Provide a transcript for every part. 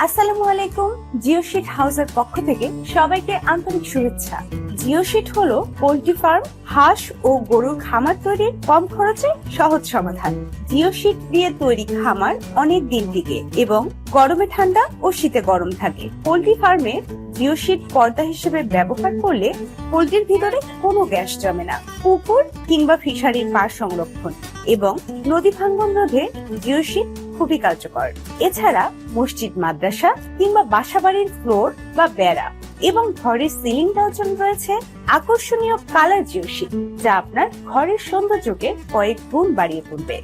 আসসালামু আলাইকুম। জিওশিট হাউসের পক্ষ থেকে সবাইকে আন্তরিক শুভেচ্ছা। জিওশিট হলো পোল্ট্রি ফার্ম, হাঁস ও গরুর খামার তৈরির কম খরচে সহজ সমাধান। জিওশিট দিয়ে তৈরি খামার অনেক দিন টিকে এবং গরমে ঠান্ডা ও শীতে গরম থাকে। পোল্ট্রি ফার্মে জিওশিট পর্দা হিসেবে ব্যবহার করলে পোল্ট্রির ভিতরে কোনো গ্যাস জমে না। পুকুর কিংবা ফিশারির পার সংরক্ষণ এবং নদী ভাঙ্গন রোধে জিওশিট খুবই কার্যকর। এছাড়া মসজিদ, মাদ্রাসা কিংবা বাসাবাড়ির ফ্লোর বা বেড়া এবং ঘরের সিলিং দেওয়ার জন্য রয়েছে আকর্ষণীয় কালার জিওশিট, যা আপনার ঘরের সৌন্দর্যকে কয়েক গুণ বাড়িয়ে তুলবে।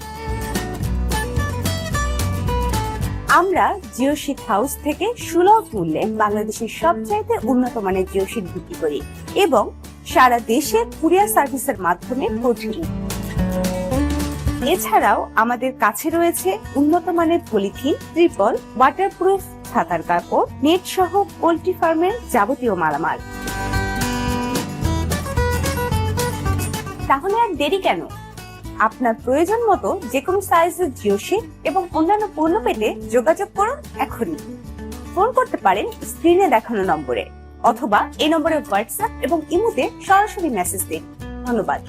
আমরা জিওশিট হাউস থেকে সুলভ মূল্যে বাংলাদেশের সবচাইতে উন্নত মানের জিওশিট বিক্রি করি এবং সারা দেশে কুরিয়ার সার্ভিসের মাধ্যমে পৌঁছে দিই। এছাড়াও আমাদের কাছে রয়েছে উন্নত মানের পলিথিন, ত্রিপল, ওয়াটারপ্রুফ ছাতার কাপড়, নেট সহ পোল্ট্রি ফার্মের যাবতীয় মালামাল। তাহলে আর দেরি কেন? আপনার প্রয়োজন মতো যে কোনো সাইজের জিওশিট এবং অন্যান্য পণ্য পেতে যোগাযোগ করুন এখনই। ফোন করতে পারেন স্ক্রিনে দেখানো নম্বরে অথবা এই নম্বরে হোয়াটসঅ্যাপ এবং ইমোতে সরাসরি মেসেজ দিন। ধন্যবাদ।